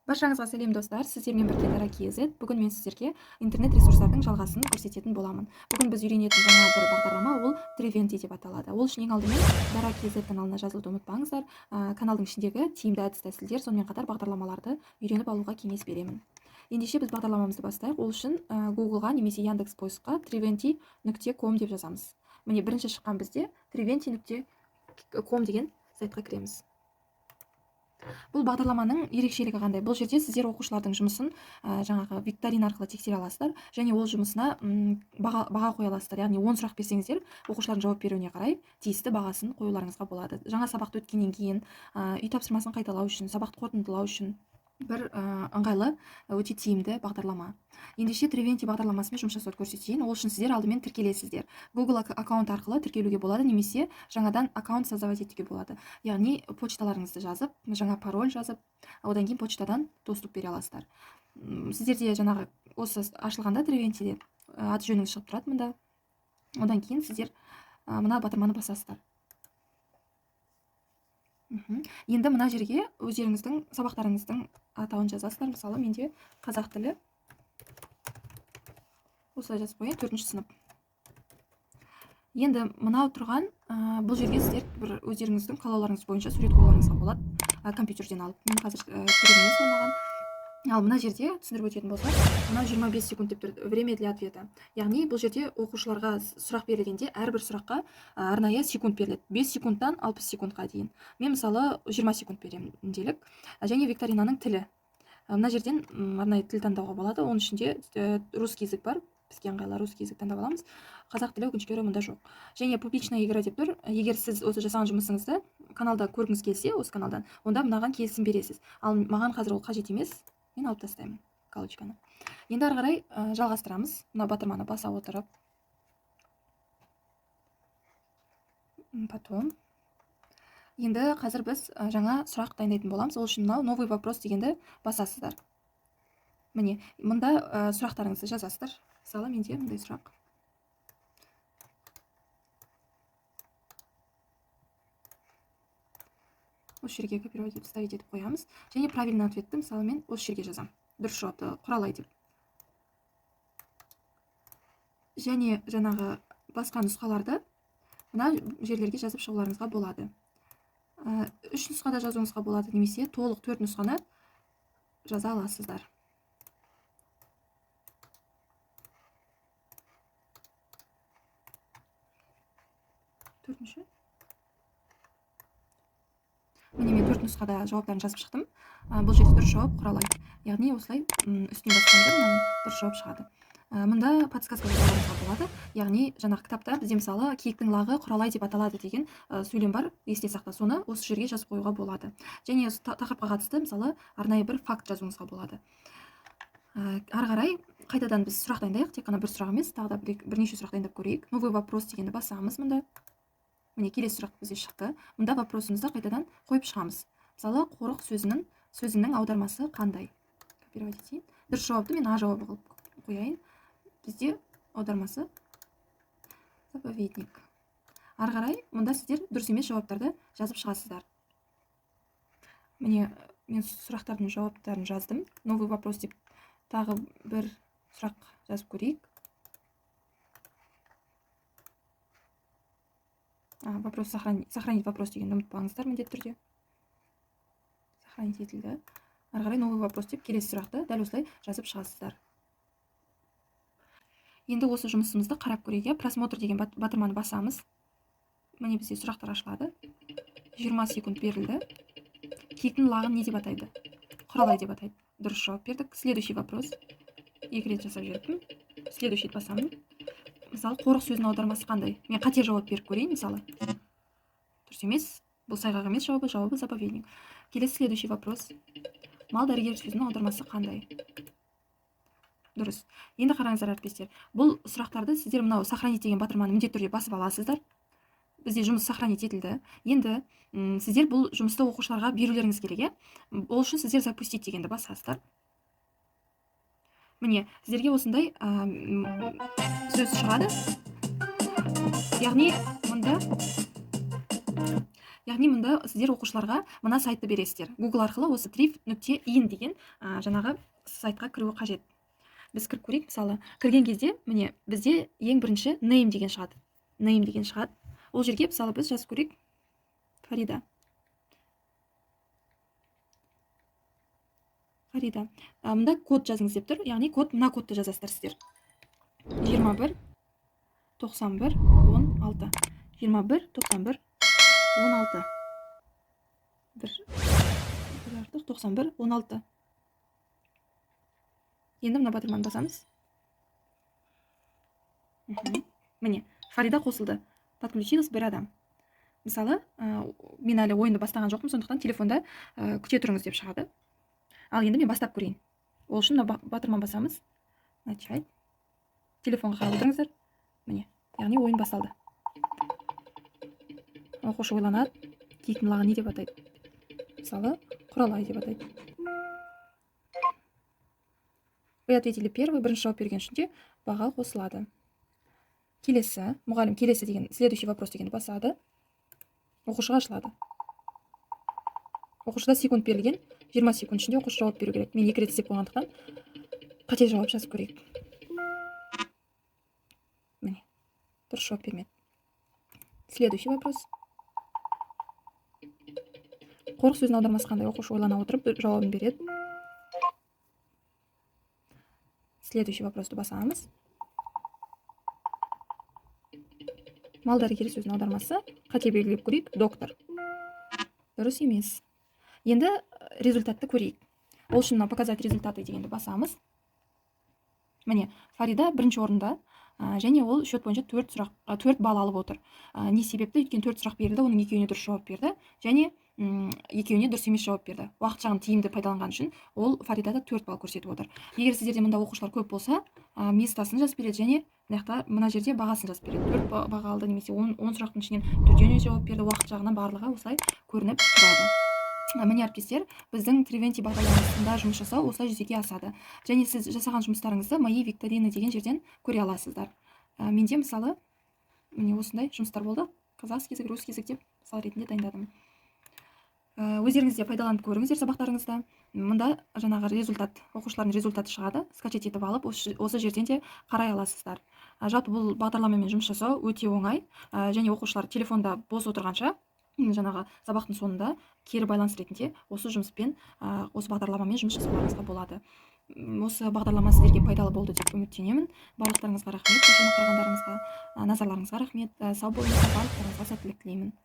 Баршаңызға сәлем достар, сіздермен бірге Дара KZ. Бүгін мен сіздерге интернет ресурстардың жалғасын көрсететін боламын. Бүгін біз үйренетін жаңа бір бағдарлама, ол Triventi деп аталады. Ол үшін ең алдымен Дара KZ каналына жазылуды ұмытпаңыздар. Каналдың ішіндегі тиімді әдіс-тәсілдер, сонымен қатар бағдарламаларды үйреніп алуға кеңес беремін. Ендеше біз бағдарламамызды бастайық. Ол үшін Google-ға немесе Яндекс поискқа triventi.com деп жазамыз. Міне бірінші шыққан бізде triventi.com деген сайтқа кіреміз. Бұл бағдарламаның ерекшелігі қандай? Бұл жерде сіздер оқушылардың жұмысын жаңағы викторина арқылы тексере аласыздар, және ол жұмысына баға қоя аласыздар. Яғни 10 сұрақ берсеңіздер, оқушылардың жауап беруіне қарай тиісті бағасын қоюларыңызға болады. Жаңа сабақты өткеннен кейін үй тапсырмасын қайталау үшін, сабақты қорытындылау үшін бір ыңғайлы, өте тиімді бағдарлама. Ендеше Triventi бағдарламасымен жұмыс жасауды көрсетейін. Ол үшін сіздер алдымен тіркелесіздер. Google аккаунт арқылы тіркелуге болады, немесе жаңадан аккаунт создавать етуге болады. Яғни почталарыңызды жазып, жаңа пароль жазып, одан кейін почтадан доступ бере аласыздар. Сіздерде жаңағы осы ашылғанда Triventiде аты жөніңіз шығып тұрады мында. Одан кейін сіздер мына батырманы басасыздар. Енді мына жерге өздеріңіздің сабақтарыңыздың атауын жазасыздар. Мысалы, менде қазақ тілі. Осылай жазып қояйын, 4-ші сынып. Енді мынау тұрған бұл жерге сіздер бір өздеріңіздің қалауларыңыз бойынша сурет қоюларыңызға болады. Компьютерден алып. Мен қазір керек емес болмаған. Ал мына жерде түсіндіріп өтетін болсақ, мына 25 секунд деп тұр, время для ответа. Яғни бұл жерде оқушыларға сұрақ берілгенде әрбір сұраққа арнайы секунд беріледі. 5 секундтан 60 секундқа дейін. Мен мысалы 20 секунд беремін делік. Және викторинаның тілі. Мына жерден арнайы тіл таңдауға болады. Оның ішінде русский язык бар. Бізге ыңғайлы русский язык таңдап аламыз. Қазақ тілі өкінішке орай мұнда жоқ. Және публичная игра деп тұр. Егер сіз осы жасаған жұмысыңызды каналда көргіңіз келсе, осы каналдан, онда мынаған келісім бересіз. Ал маған қазір ол қажет емес. Мен алып тастаймын галочканы. Енді ары қарай жалғастырамыз. Мына батырманы баса отырып. Потом. Енді қазір біз жаңа сұрақ дайындайтын боламыз. Ол үшін мынау новый вопрос дегенді басасыздар. Міне, мұнда сұрақтарыңызды жазасыздар. Мысалы, менде мындай сұрақ. Осы жерге копировать етіп ставить етіп қоямыз. Және правильный ответті, мысалы, мен осы жерге жазам. Дұрыс жауапты құралай деп. Және жаңағы басқа нұсқаларды мына жерлерге жазып шығуларыңызға болады. 3 нұсқада жазуыңызға болады, немесе толық 4 нұсқаны жаза аласыздар. Төртінші. Міне мен 4 нұсқада жауаптарын жазып шықтым. Бұл жерде дұрыс жауап құралай. Яғни осылай үстіне басқанда дұрыс жауап шығады. Мұнда подсказка жазуларыңызға болады. Яғни жаңағы кітапта бізде мысалы киіктің лағы құралай деп аталады деген сөйлем бар. Есте сақта, соны осы жерге жазып қоюға болады. Және тақырыпқа қатысты мысалы арнайы бір факт жазуыңызға болады. Ары қарай қайтадан біз сұрақ дайындайық. Тек қана бір сұрақ емес, тағы да бірнеше сұрақ дайындап көрейік. Новый вопрос дегенді басамыз мұнда. Міне келесі сұрақ бізде шықты. Мұнда вопросымызды қайтадан қойып шығамыз. Мысалы, қорық сөзінің аудармасы қандай? Копировать етейін. Дұрыс жауапты мен А жауабы қылып қояйын. Бізде аудармасы заповедник. Ары қарай мұнда сіздер дұрыс емес жауаптарды жазып шығасыздар. Міне мен сұрақтардың жауаптарын жаздым. Новый вопрос деп тағы бір сұрақ жазып көрейік. Вопрос сохранить вопрос дегенді ұмытпаңыздар міндетті түрде. Сохранить етілді. Ары қарай новый вопрос деп келесі сұрақты дәл осылай жазып шығасыздар. Енді осы жұмысымызды қарап көрейік. Просмотр деген батырманы басамыз. Міне бізде сұрақтар ашылады. 20 секунд берілді. Киіктің лағын не деп атайды? Құралай деп атайды. Дұрыс жауап бердік. Следующий вопрос. 2 рет жасап жеттім. Следующий басамын. Мысалы, қорық сөзінің аудармасы қандай? Мен қате жауап беріп көрейін, мысалы. Дұрыс емес. Бұл сайғақ емес жауабы заповедник. Келесі следующий вопрос. Мал дәрігер сөзінің аудармасы қандай? Дұрыс. Енді қараңыздар әріптестер. Бұл сұрақтарды сіздер мынау сохранить деген батырманы міндетті түрде басып аласыздар. Бізде жұмыс сохранить етілді. Енді сіздер бұл жұмысты оқушыларға берулеріңіз керек. Ол үшін сіздер запустить дегенді басасыздар. Міне, сіздерге осындай сөз шығады. Яғни яғни мұнда сіздер оқушыларға мына сайтты бересіздер. Google арқылы осы trif.in деген жаңағы сайтқа кіруі қажет. Біз кіріп көрейік. Мысалы, кірген кезде міне бізде ең бірінші name деген шығады. Name деген шығады. Ол жерге мысалы біз жазып көрейік. Фарида. Мұнда код жазыңыз деп тұр. Яғни код, мына кодты жазасыздар сіздер. 21 91 16. 21 91 16. 91 16. Енді мына батырманы басамыз. Міне, Фарида қосылды. Подключилась бір адам. Мысалы, мен әлі ойынды бастаған жоқпын, сондықтан телефонда күте тұрыңыз деп шығады. Ал енді мен бастап көрейін. Ол үшін батырман басамыз. Начать. Телефонға қарап отырыңыздар. Міне, яғни ойын басталды. Оқушы ойланады. Дейтін лағы не деп атайды? Мысалы, құралай деп атайды. Вы ответили первый, бірінші жауап берген үшінде баға қосылады. Келесі, мұғалім келесі деген, следующий вопрос дегенді басады. Оқушыға ашылады. Оқушыда секунд берілген, 20 секунд ішінде оқушы жауап беру керек. Мен 2 рет істеп болғандықтан қате жауап жазып көрейік. Міне, дұрыс жауап бермеді. Следующий вопрос. Қорық сөзінің аудармасы қандай? Оқушы ойлана отырып жауабын береді. Следующий вопросты басамыз. Мал дәрігері сөзінің аудармасы қате белгілеп көрейік. Доктор. Дұрыс емес. Енді результатты көрейік. Ол үшін показать результаты дегенді басамыз. Міне, Фарида бірінші орында, және ол счет бойынша 4 балл алып отыр. Не себепті? Өйткені 4 сұрақ берілді, оның екеуіне дұрыс жауап берді, және екеуіне дұрыс емес жауап берді. Уақыт жағын тиімді пайдаланған үшін ол Фаридада 4 балл көрсетіп отыр. Егер сіздерде мұнда оқушылар көп болса, местасын жазып береді, және мына жерде бағасын жазып береді. 4 баға алды, немесе 10 сұрақтың ішінен 4-іне жауап берді. Уақыт жағынан барлығы осылай көрініп тұрады. Міне әріптестер, біздің Triventi бағдарламасында жұмыс жасау осылай жүзеге асады. Және сіз жасаған жұмыстарыңызды мои викторины деген жерден көре аласыздар. Менде мысалы міне осындай жұмыстар болды. Қазақ язык, русский язык деп мысал ретінде дайындадым. Өздеріңіз де пайдаланып көріңіздер сабақтарыңызда. Мұнда жаңағы результат, оқушылардың результаты шығады. Скачать етіп алып, осы жерден де қарай аласыздар. Жалпы бұл бағдарламамен жұмыс жасау өте оңай, және оқушылар телефонда бос отырғанша жаңағы сабақтың соңында кері байланыс ретінде осы жұмыспен, осы бағдарламамен жұмыс жасауларыңызға болады. Осы бағдарлама сіздерге пайдалы болды деп үміттенемін. Барлықтарыңызға рахмет, қарағандарыңызға, назарларыңызға рахмет. Сау болыңыздар, барлықтарыңызға сәттілік тілеймін.